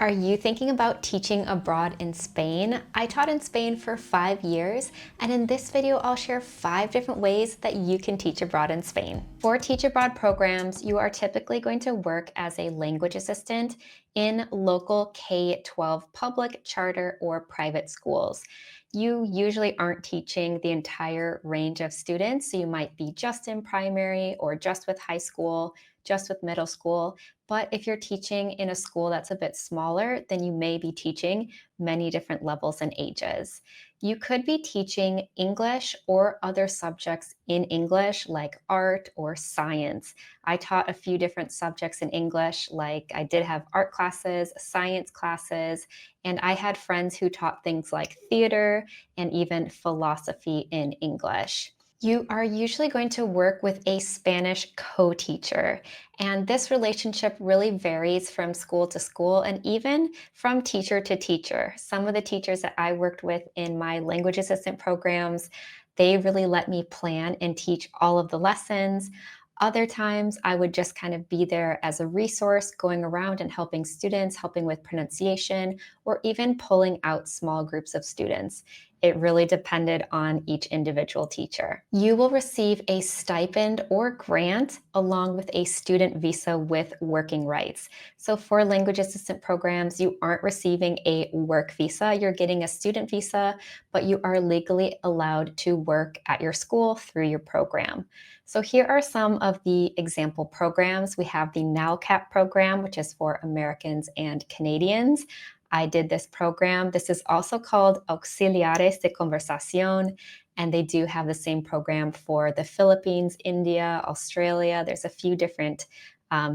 Are you thinking about teaching abroad in Spain? I taught in Spain for 5 years, and in this video, I'll share 5 different ways that you can teach abroad in Spain. For Teach Abroad programs, you are typically going to work as a language assistant in local K-12 public, charter, or private schools. You usually aren't teaching the entire range of students, so you might be just in primary or just with high school, just with middle school. But if you're teaching in a school that's a bit smaller, then you may be teaching many different levels and ages. You could be teaching English or other subjects in English, like art or science. I taught a few different subjects in English, like I did have art classes, science classes, and I had friends who taught things like theater and even philosophy in English. You are usually going to work with a Spanish co-teacher, and this relationship really varies from school to school and even from teacher to teacher. Some of the teachers that I worked with in my language assistant programs, they really let me plan and teach all of the lessons. Other times, I would just kind of be there as a resource, going around and helping students, helping with pronunciation, or even pulling out small groups of students. It really depended on each individual teacher. You will receive a stipend or grant along with a student visa with working rights. So for language assistant programs, you aren't receiving a work visa, you're getting a student visa, but you are legally allowed to work at your school through your program. So here are some of the example programs. We have the NALCAP program, which is for Americans and Canadians. I did this program. This is also called Auxiliares de Conversación, and they do have the same program for the Philippines, India, Australia. There's a few different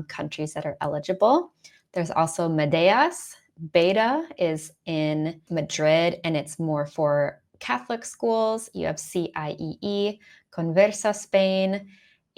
countries that are eligible. There's also Medeas. Beta is in Madrid, and it's more for Catholic schools. You have CIEE, Conversa Spain.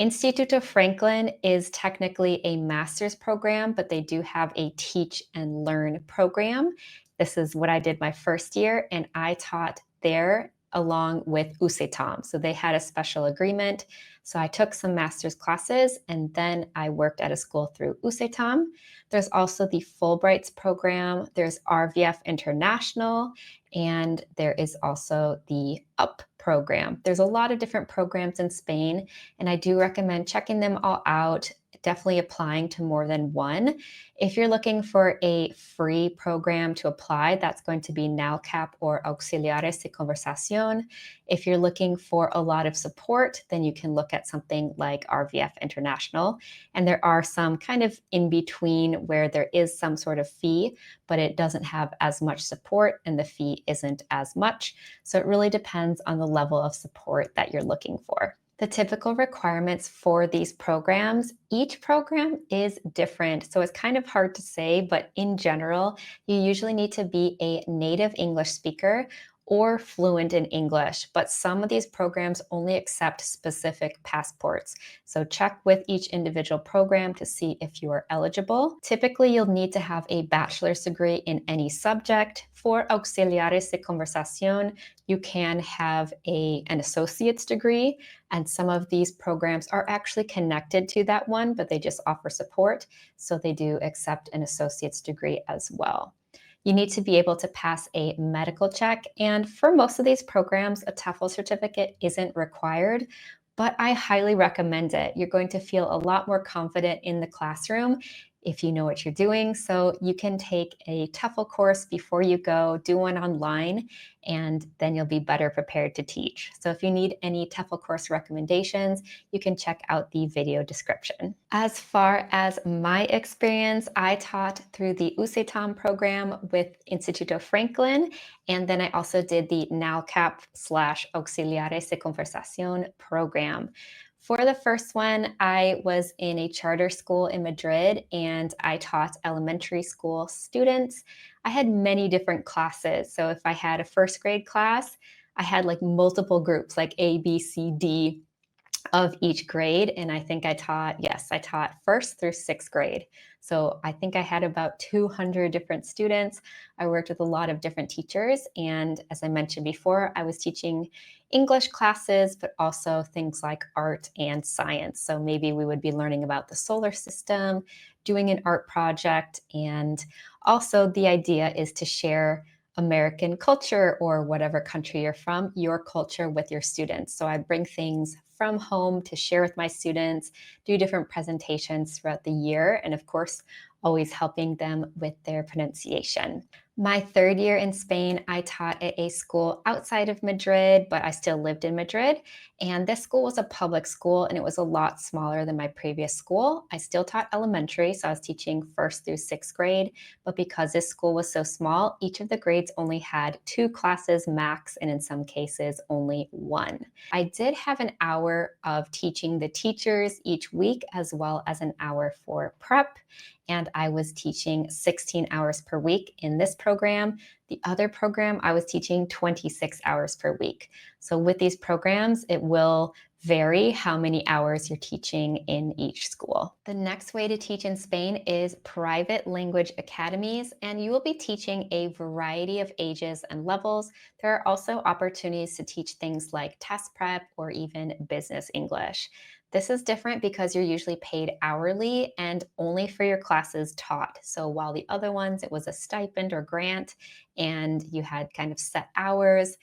Instituto Franklin is technically a master's program, but they do have a teach and learn program. This is what I did my first year, and I taught there along with USETAM. So they had a special agreement. So I took some master's classes, and then I worked at a school through USETAM. There's also the Fulbrights program. There's RVF International, and there is also the UP program. There's a lot of different programs in Spain, and I do recommend checking them all out, definitely applying to more than one. If you're looking for a free program to apply, that's going to be NALCAP or Auxiliares de Conversación. If you're looking for a lot of support, then you can look at something like RVF International. And there are some kind of in between where there is some sort of fee, but it doesn't have as much support and the fee isn't as much. So it really depends on the level of support that you're looking for. The typical requirements for these programs, each program is different. So it's kind of hard to say, but in general, you usually need to be a native English speaker or fluent in English, but some of these programs only accept specific passports. So check with each individual program to see if you are eligible. Typically, you'll need to have a bachelor's degree in any subject. For Auxiliares de Conversación, you can have an associate's degree, and some of these programs are actually connected to that one, but they just offer support. So they do accept an associate's degree as well. You need to be able to pass a medical check, and for most of these programs, a TEFL certificate isn't required, but I highly recommend it. You're going to feel a lot more confident in the classroom if you know what you're doing. So you can take a TEFL course before you go, do one online, and then you'll be better prepared to teach. So if you need any TEFL course recommendations, you can check out the video description. As far as my experience, I taught through the USETAM program with Instituto Franklin, and then I also did the NALCAP/Auxiliares de Conversación program. For the first one, I was in a charter school in Madrid, and I taught elementary school students. I had many different classes. So if I had a first grade class, I had like multiple groups, like A, B, C, D of each grade. And I think I taught first through sixth grade. So I think I had about 200 different students. I worked with a lot of different teachers. And as I mentioned before, I was teaching English classes, but also things like art and science. So maybe we would be learning about the solar system, doing an art project, and Also, the idea is to share American culture or whatever country you're from, your culture with your students. So I bring things from home to share with my students, do different presentations throughout the year, and of course, always helping them with their pronunciation. My third year in Spain, I taught at a school outside of Madrid, but I still lived in Madrid. And this school was a public school and it was a lot smaller than my previous school. I still taught elementary, so I was teaching first through sixth grade. But because this school was so small, each of the grades only had two classes max, and in some cases, only one. I did have an hour of teaching the teachers each week, as well as an hour for prep. And I was teaching 16 hours per week in this program. The other program, I was teaching 26 hours per week. So with these programs, it will vary how many hours you're teaching in each school. The next way to teach in Spain is private language academies, and you will be teaching a variety of ages and levels. There are also opportunities to teach things like test prep or even business English. This is different because you're usually paid hourly and only for your classes taught. So while the other ones, it was a stipend or grant and you had kind of set hours,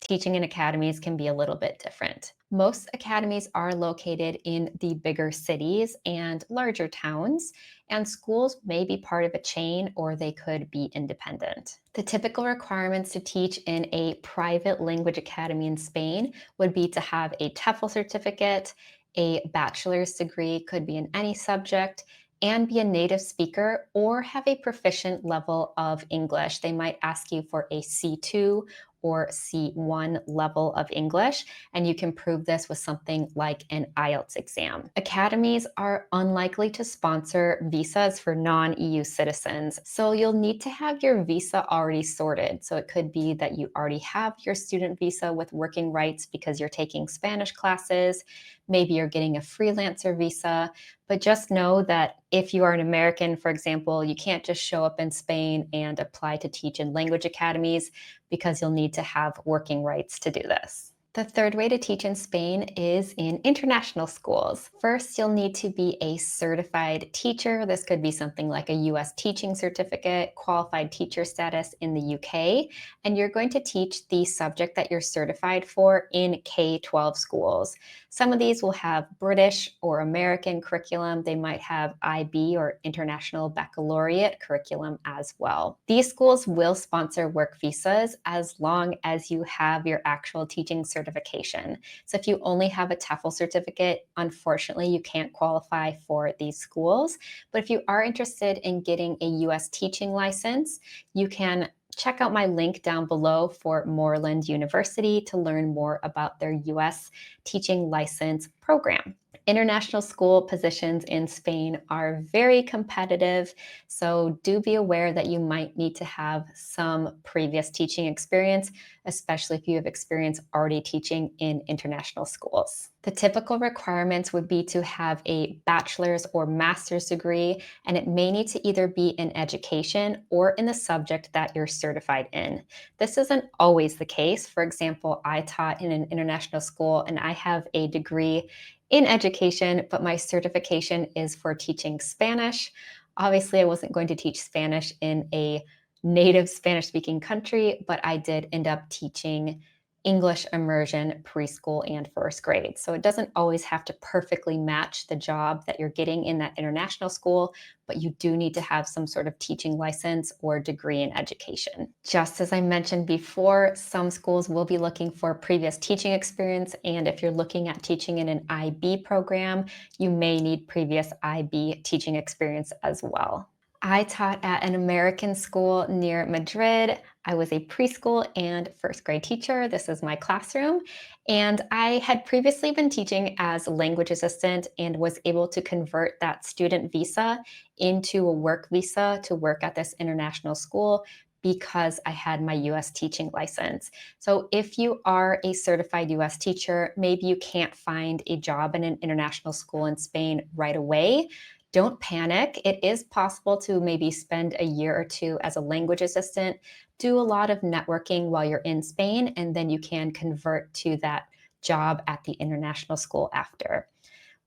teaching in academies can be a little bit different. Most academies are located in the bigger cities and larger towns, and schools may be part of a chain or they could be independent. The typical requirements to teach in a private language academy in Spain would be to have a TEFL certificate, a bachelor's degree, could be in any subject, and be a native speaker or have a proficient level of English. They might ask you for a C2 or C1 level of English, and you can prove this with something like an IELTS exam. Academies are unlikely to sponsor visas for non-EU citizens, so you'll need to have your visa already sorted. So it could be that you already have your student visa with working rights because you're taking Spanish classes, maybe you're getting a freelancer visa, but just know that if you are an American, for example, you can't just show up in Spain and apply to teach in language academies because you'll need to have working rights to do this. The third way to teach in Spain is in international schools. First, you'll need to be a certified teacher. This could be something like a US teaching certificate, qualified teacher status in the UK, and you're going to teach the subject that you're certified for in K-12 schools. Some of these will have British or American curriculum. They might have IB or International Baccalaureate curriculum as well. These schools will sponsor work visas as long as you have your actual teaching certification. So if you only have a TEFL certificate, unfortunately, you can't qualify for these schools. But if you are interested in getting a US teaching license, you can check out my link down below for Moreland University to learn more about their US teaching license program. International school positions in Spain are very competitive, so do be aware that you might need to have some previous teaching experience, especially if you have experience already teaching in international schools. The typical requirements would be to have a bachelor's or master's degree, and it may need to either be in education or in the subject that you're certified in. This isn't always the case. For example, I taught in an international school and I have a degree in education, but my certification is for teaching Spanish. Obviously, I wasn't going to teach Spanish in a native Spanish speaking country, but I did end up teaching English immersion preschool and first grade. So it doesn't always have to perfectly match the job that you're getting in that international school, but you do need to have some sort of teaching license or degree in education. Just as I mentioned before, some schools will be looking for previous teaching experience, and if you're looking at teaching in an IB program, you may need previous IB teaching experience as well. I taught at an American school near Madrid. I was a preschool and first grade teacher. This is my classroom. And I had previously been teaching as a language assistant and was able to convert that student visa into a work visa to work at this international school because I had my US teaching license. So if you are a certified US teacher, maybe you can't find a job in an international school in Spain right away. Don't panic. It is possible to maybe spend a year or two as a language assistant, do a lot of networking while you're in Spain, and then you can convert to that job at the international school after.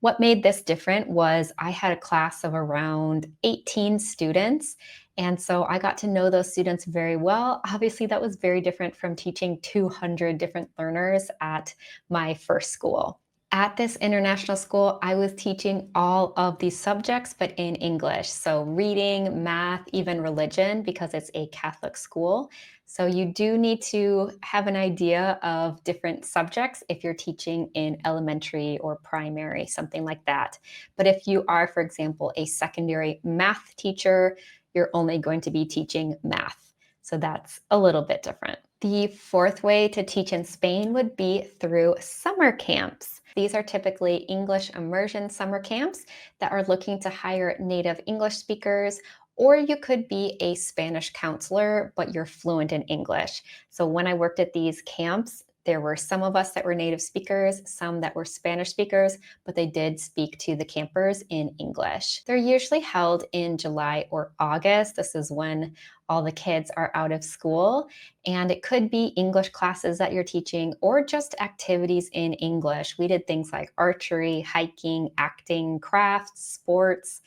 What made this different was I had a class of around 18 students, And so I got to know those students very well. Obviously, that was very different from teaching 200 different learners at my first school. At this international school, I was teaching all of these subjects, but in English. So reading, math, even religion, because it's a Catholic school. So you do need to have an idea of different subjects if you're teaching in elementary or primary, something like that. But if you are, for example, a secondary math teacher, you're only going to be teaching math. So that's a little bit different. The fourth way to teach in Spain would be through summer camps. These are typically English immersion summer camps that are looking to hire native English speakers, or you could be a Spanish counselor, but you're fluent in English. So when I worked at these camps, there were some of us that were native speakers, some that were Spanish speakers, but they did speak to the campers in English. They're usually held in July or August. This is when all the kids are out of school, and it could be English classes that you're teaching or just activities in English. We did things like archery, hiking, acting, crafts, sports,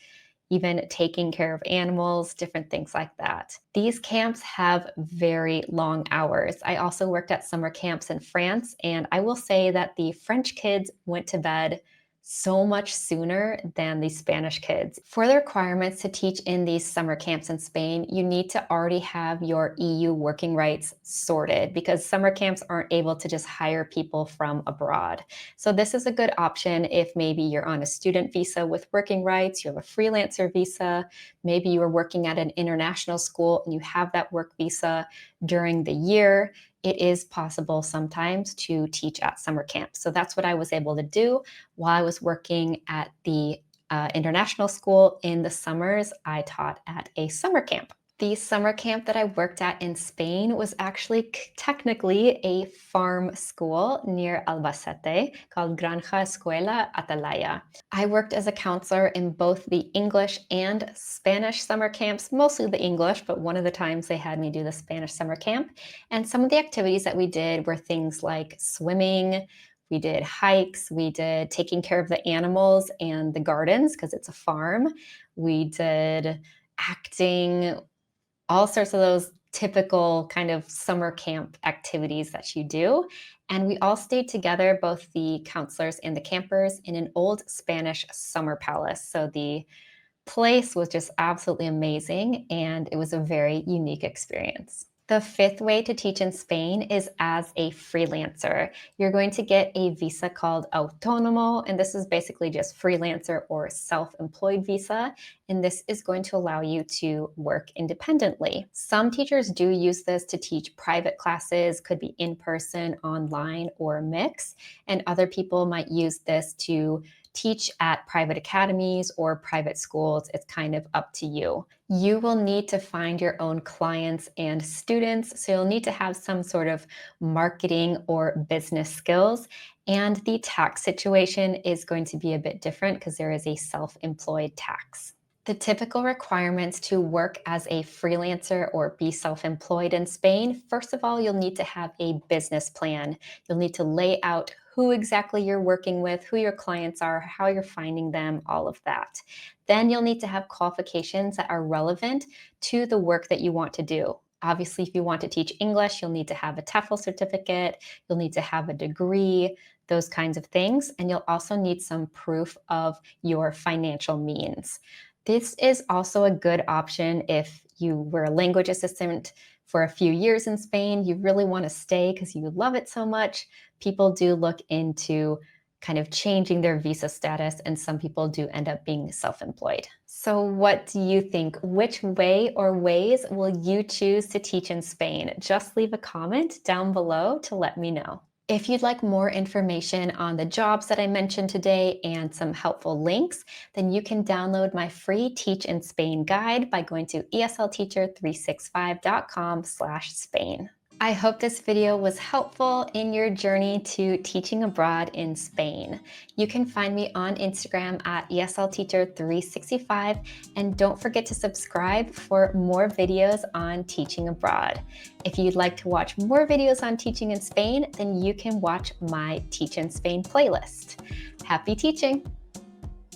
even taking care of animals, different things like that. These camps have very long hours. I also worked at summer camps in France, and I will say that the French kids went to bed so much sooner than the Spanish kids. For the requirements to teach in these summer camps in Spain, you need to already have your EU working rights sorted because summer camps aren't able to just hire people from abroad. So this is a good option if maybe you're on a student visa with working rights, you have a freelancer visa, maybe you are working at an international school and you have that work visa during the year. It is possible sometimes to teach at summer camps. So that's what I was able to do while I was working at the international school. In the summers, I taught at a summer camp. The summer camp that I worked at in Spain was actually technically a farm school near Albacete called Granja Escuela Atalaya. I worked as a counselor in both the English and Spanish summer camps, mostly the English, but one of the times they had me do the Spanish summer camp. And some of the activities that we did were things like swimming, we did hikes, we did taking care of the animals and the gardens because it's a farm. We did acting, all sorts of those typical kind of summer camp activities that you do. And we all stayed together, both the counselors and the campers, in an old Spanish summer palace. So the place was just absolutely amazing, and it was a very unique experience. The fifth way to teach in Spain is as a freelancer. You're going to get a visa called Autónomo, and this is basically just freelancer or self-employed visa, and this is going to allow you to work independently. Some teachers do use this to teach private classes, could be in person, online, or a mix, and other people might use this to teach at private academies or private schools. It's kind of up to you. You will need to find your own clients and students, so you'll need to have some sort of marketing or business skills. And the tax situation is going to be a bit different because there is a self-employed tax. The typical requirements to work as a freelancer or be self-employed in Spain, first of all, you'll need to have a business plan. You'll need to lay out who exactly you're working with, who your clients are, how you're finding them, all of that. Then you'll need to have qualifications that are relevant to the work that you want to do. Obviously, if you want to teach English, you'll need to have a TEFL certificate, you'll need to have a degree, those kinds of things. And you'll also need some proof of your financial means. This is also a good option if you were a language assistant for a few years in Spain, you really want to stay because you love it so much. People do look into kind of changing their visa status, and some people do end up being self-employed. So what do you think? Which way or ways will you choose to teach in Spain? Just leave a comment down below to let me know. If you'd like more information on the jobs that I mentioned today and some helpful links, then you can download my free Teach in Spain guide by going to eslteacher365.com/Spain. I hope this video was helpful in your journey to teaching abroad in Spain. You can find me on Instagram at eslteacher365, and don't forget to subscribe for more videos on teaching abroad. If you'd like to watch more videos on teaching in Spain, then you can watch my Teach in Spain playlist. Happy teaching!